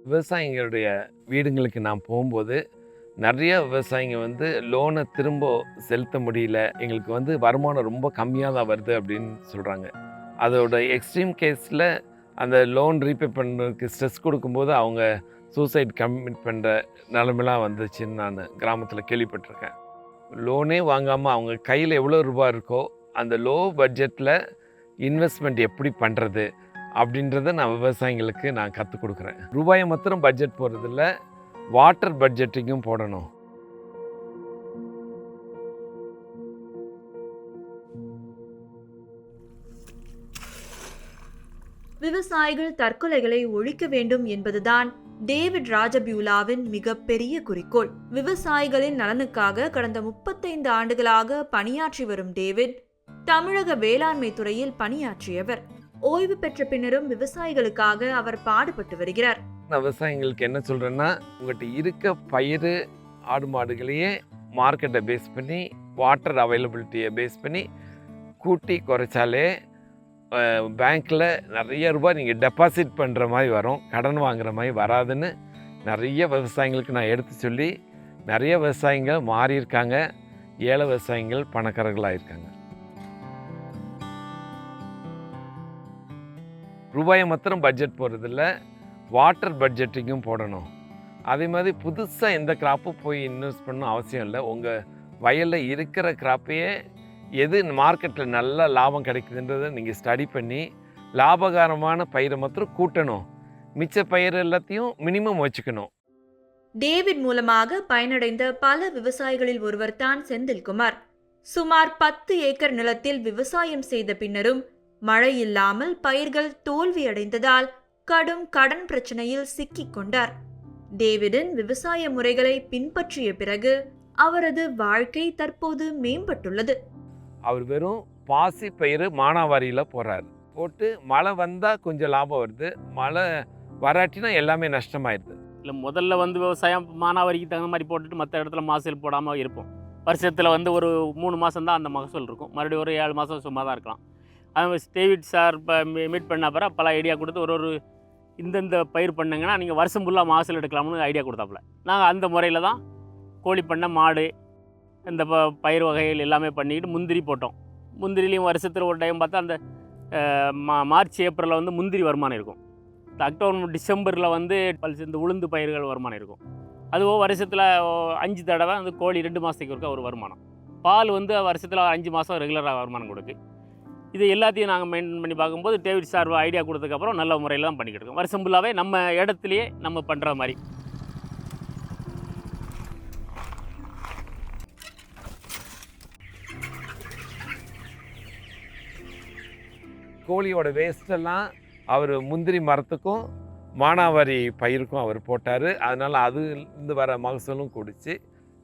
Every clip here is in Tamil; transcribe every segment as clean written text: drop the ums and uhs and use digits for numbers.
விவசாயிகளுடைய வீடுங்களுக்கு நான் போகும்போது நிறைய விவசாயிங்க லோனை திரும்ப செலுத்த முடியல, எங்களுக்கு வருமானம் ரொம்ப கம்மியாக தான் வருது அப்படின்னு சொல்கிறாங்க. அதோட எக்ஸ்ட்ரீம் கேஸில் அந்த லோன் ரீபே பண்ணுறதுக்கு ஸ்ட்ரெஸ் கொடுக்கும்போது அவங்க சூசைட் கமிட் பண்ணுற நிலமெல்லாம் வந்துச்சுன்னு நான் கிராமத்தில் கேள்விப்பட்டிருக்கேன். லோனே வாங்காமல் அவங்க கையில் எவ்வளோ ரூபா இருக்கோ அந்த லோ பட்ஜெட்டில் இன்வெஸ்ட்மெண்ட் எப்படி பண்ணுறது அப்படின்றத நான் விவசாயிங்களுக்கு நான் கற்றுக் கொடுக்குறேன். ரூபாயை மாத்திரம் பட்ஜெட் போடுறதில்ல, வாட்டர் பட்ஜெட்டிங்கும் போடணும். விவசாயிகள் தற்கொலைகளை ஒழிக்க வேண்டும் என்பதுதான் டேவிட் ராஜபியூலாவின் மிகப்பெரிய குறிக்கோள். விவசாயிகளின் நலனுக்காக கடந்த 35 ஆண்டுகளாக பணியாற்றி வரும் டேவிட் தமிழக வேளாண்மை துறையில் பணியாற்றியவர். ஓய்வு பெற்ற பின்னரும் விவசாயிகளுக்காக அவர் பாடுபட்டு வருகிறார். நான் விவசாயிகளுக்கு என்ன சொல்கிறேன்னா, உங்கள்கிட்ட இருக்க பயிர் ஆடு மாடுகளையே மார்க்கெட்டை பேஸ் பண்ணி வாட்டர் அவைலபிலிட்டியை பேஸ் பண்ணி கூட்டி குறைச்சாலே பேங்க்கில் நிறைய ரூபாய் நீங்கள் டெபாசிட் பண்ணுற மாதிரி வரும், கடன் வாங்குகிற மாதிரி வராதுன்னு நிறைய விவசாயிகளுக்கு நான் எடுத்து சொல்லி நிறைய விவசாயிகள் மாறியிருக்காங்க. ஏழை விவசாயிகள் பணக்காரர்களாக இருக்காங்க. ரூபாயை மாத்திரம் பட்ஜெட் போடுறதில்ல, வாட்டர் பட்ஜெட்டிங்கும் போடணும். அதே மாதிரி புதுசாக எந்த கிராப்பும் போய் இன்வெஸ்ட் பண்ணணும் அவசியம் இல்லை. உங்கள் வயலில் இருக்கிற கிராப்பையே எது மார்க்கெட்டில் நல்ல லாபம் கிடைக்குதுன்றதை நீங்கள் ஸ்டடி பண்ணி லாபகரமான பயிரை மாத்திரம் கூட்டணும், மிச்ச பயிர் எல்லாத்தையும் மினிமம் வச்சுக்கணும். டேவிட் மூலமாக பயனடைந்த பல விவசாயிகளில் ஒருவர் தான் செந்தில்குமார். சுமார் 10 ஏக்கர் நிலத்தில் விவசாயம் செய்த பின்னரும் மழை இல்லாமல் பயிர்கள் தோல்வியடைந்ததால் கடும் கடன் பிரச்சனையில் சிக்கிக் கொண்டார். டேவிடின் விவசாய முறைகளை பின்பற்றிய பிறகு அவரது வாழ்க்கை தற்போது மேம்பட்டுள்ளது. அவர் வெறும் பாசி பயிர் மானாவாரியில் போகிறார். போட்டு மழை வந்தால் கொஞ்சம் லாபம் வருது, மழை வராட்டினா எல்லாமே நஷ்டமாயிடுது. இல்லை, முதல்ல விவசாயம் மானாவாரிக்கு தகுந்த மாதிரி போட்டுட்டு மற்ற இடத்துல மகசூல் போடாமல் இருப்போம். வருஷத்தில் ஒரு 3 மாதம் தான் அந்த மகசூல் இருக்கும், மறுபடியும் ஒரு 7 மாதம் சும்மா தான் இருக்கலாம். அது டேவிட் சார் இப்போ மீட் பண்ண அப்புறம் பல ஐடியா கொடுத்து ஒரு இந்தந்த பயிர் பண்ணுங்கன்னா நீங்கள் வருஷம் ஃபுல்லாக மகசூல் எடுக்கலாம்னு ஐடியா கொடுத்தாப்புல. நாங்கள் அந்த முறையில் தான் கோழி பண்ணை, மாடு, இந்த பயிர் வகைகள் எல்லாமே பண்ணிக்கிட்டு முந்திரி போட்டோம். முந்திரிலையும் வருஷத்தில் ஒரு டைம் பார்த்தா அந்த மார்ச் ஏப்ரலில் முந்திரி வருமானம் இருக்கும். இந்த அக்டோபர் டிசம்பரில் இந்த உளுந்து பயிர்கள் வருமானம் இருக்கும். அதுவும் வருஷத்தில் 5 தடவை கோழி 2 மாதத்துக்கு இருக்க ஒரு வருமானம். பால் வருஷத்தில் 5 மாதம் ரெகுலராக வருமானம் கொடுக்கு. இது எல்லாத்தையும் நாங்கள் மெயின்டைன் பண்ணி பார்க்கும்போது டேவிட் சார் ஐடியா கொடுத்ததுக்கப்புறம் நல்ல முறையில் தான் பண்ணிக்கிட்டு இருக்கோம். வருஷம் ஃபுல்லாகவே நம்ம இடத்துலையே நம்ம பண்ணுற மாதிரி. கோழியோட வேஸ்டெல்லாம் அவர் முந்திரி மரத்துக்கும் மானாவாரி பயிருக்கும் அவர் போட்டார். அதனால் அதுலேருந்து வர மகசூலும் கூடிச்சு.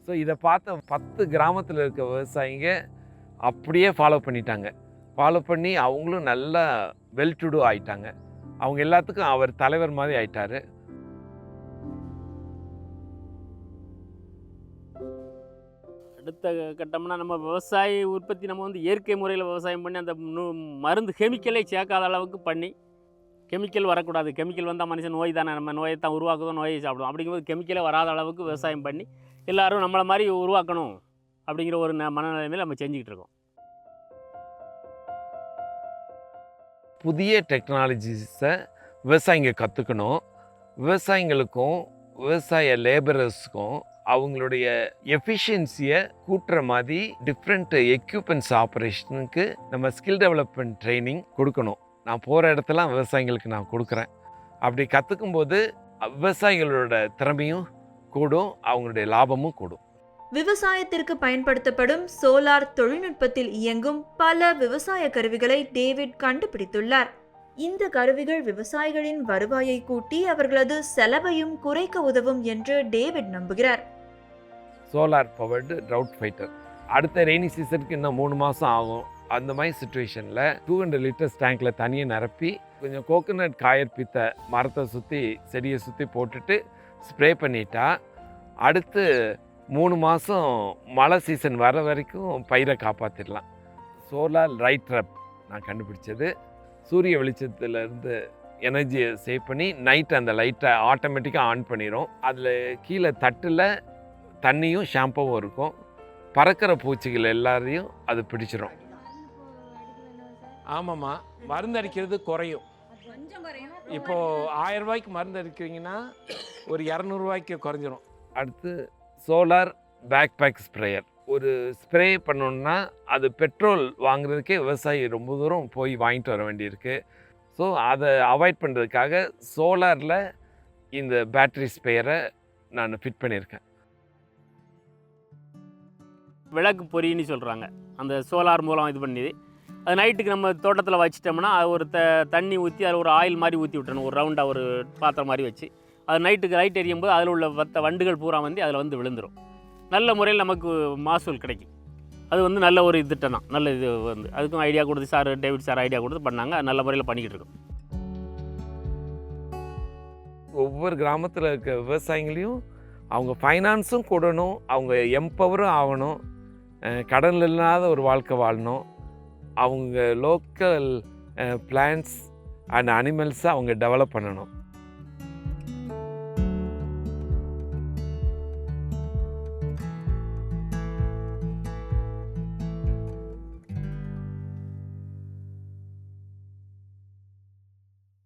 ஸோ இதை பார்த்த 10 கிராமத்தில் இருக்க விவசாயிங்க அப்படியே ஃபாலோ பண்ணிட்டாங்க. ஃபாலோ பண்ணி அவங்களும் நல்லா வெல் டு டூ ஆகிட்டாங்க. அவங்க எல்லாத்துக்கும் அவர் தலைவர் மாதிரி ஆயிட்டார். அடுத்த கட்டம்னா நம்ம விவசாய உற்பத்தி நம்ம இயற்கை முறையில் விவசாயம் பண்ணி அந்த மருந்து கெமிக்கலை சேர்க்காத அளவுக்கு பண்ணி, கெமிக்கல் வரக்கூடாது. கெமிக்கல் வந்தால் மனுஷன் நோய் தானே, நம்ம நோயை தான் உருவாக்குதோ, நோயை சாப்பிடுவோம். அப்படிங்கும்போது கெமிக்கலே வராத அளவுக்கு விவசாயம் பண்ணி எல்லோரும் நம்மளை மாதிரி உருவாக்கணும் அப்படிங்கிற ஒரு மனநிலைமையில் நம்ம செஞ்சுக்கிட்டு இருக்கோம். புதிய டெக்னாலஜிஸை விவசாயிங்க கற்றுக்கணும். விவசாயிங்களுக்கும் விவசாய லேபரர்ஸுக்கும் அவங்களுடைய எஃபிஷியன்சியை கூட்டுற மாதிரி டிஃப்ரெண்ட் எக்யூப்மெண்ட்ஸ் ஆப்ரேஷனுக்கு நம்ம ஸ்கில் டெவலப்மெண்ட் ட்ரைனிங் கொடுக்கணும். நான் போகிற இடத்துலாம் விவசாயிங்களுக்கு நான் கொடுக்குறேன். அப்படி கற்றுக்கும்போது விவசாயிகளோட திறமையும் கூடும், அவங்களுடைய லாபமும் கூடும். விவசாயத்திற்கு பயன்படுத்தப்படும் சோலார் தொழில்நுட்பத்தில் இயங்கும் பல விவசாய கருவிகளை டேவிட் கண்டுபிடித்துள்ளார். இந்த கருவிகள் விவசாயிகளின் வருவாயை கூட்டி அவர்களது செலவையும் குறைக்க உதவும் என்று டேவிட் நம்புகிறார். சோலார் பவர்டு ட்ரவுட் ஃபைட்டர் அடுத்த ரெய்னி சீசனுக்கு இன்னும் 3 மாதம் ஆகும். அந்த மாதிரி சுச்சுவேஷனில் 200 லிட்டர்ஸ் டேங்கில் தண்ணியை நிரப்பி கொஞ்சம் கோகோனட் காயர் பித்த மரத்தை சுற்றி செடியை சுற்றி போட்டுட்டு ஸ்ப்ரே பண்ணிட்டா அடுத்து 3 மாதம் மழை சீசன் வர வரைக்கும் பயிரை காப்பாற்றிடலாம். சோலார் லைட் ட்ரப் நான் கண்டுபிடிச்சது. சூரிய வெளிச்சத்துலேருந்து எனர்ஜியை சேவ் பண்ணி நைட் அந்த லைட்டை ஆட்டோமேட்டிக்காக ஆன் பண்ணிடும். அதில் கீழே தட்டில் தண்ணியும் ஷாம்புவும் இருக்கும். பறக்கிற பூச்சிகள் எல்லாரையும் அது பிடிச்சிரும். ஆமாம்மா, மருந்து அடிக்கிறது குறையும். இப்போது 1000 ரூபாய்க்கு மருந்து அடிக்கிறீங்கன்னா ஒரு 200 ரூபாய்க்கு குறைஞ்சிரும். அடுத்து சோலார் பேக் பேக் ஸ்ப்ரேயர். ஒரு ஸ்ப்ரே பண்ணணுன்னா அது பெட்ரோல் வாங்குறதுக்கே விவசாயி ரொம்ப தூரம் போய் வாங்கிட்டு வர வேண்டியிருக்கு. ஸோ அதை அவாய்ட் பண்ணுறதுக்காக சோலாரில் இந்த பேட்டரி ஸ்ப்ரேயரை நான் ஃபிட் பண்ணியிருக்கேன். விளக்கு பொறின்னு சொல்கிறாங்க. அந்த சோலார் மூலம் இது பண்ணி அது நைட்டுக்கு நம்ம தோட்டத்தில் வச்சிட்டோம்னா அது ஒரு தண்ணி ஊற்றி அதில் ஒரு ஆயில் மாதிரி ஊற்றி விட்டுறணும். ஒரு ரவுண்டாக ஒரு பாத்திரம் மாதிரி வச்சு அது நைட்டுக்கு லைட் எரியும் போது அதில் உள்ள வண்டுகள் பூரா வந்து அதில் வந்து விழுந்துடும். நல்ல முறையில் நமக்கு மகசூல் கிடைக்கும். அது வந்து நல்ல ஒரு திட்டம் தான். நல்ல இது வந்து அதுக்கும் ஐடியா கொடுத்து சார் டேவிட் சார் ஐடியா கொடுத்து பண்ணாங்க. அது நல்ல முறையில் பண்ணிக்கிட்டு இருக்கோம். ஒவ்வொரு கிராமத்தில் இருக்க விவசாயிகளையும் அவங்க ஃபைனான்ஸும் கூடணும், அவங்க எம்பவரும் ஆகணும், கடன் இல்லாத ஒரு வாழ்க்கை வாழணும், அவங்க லோக்கல் பிளான்ட்ஸ் அண்ட் அனிமல்ஸை அவங்க டெவலப் பண்ணணும்.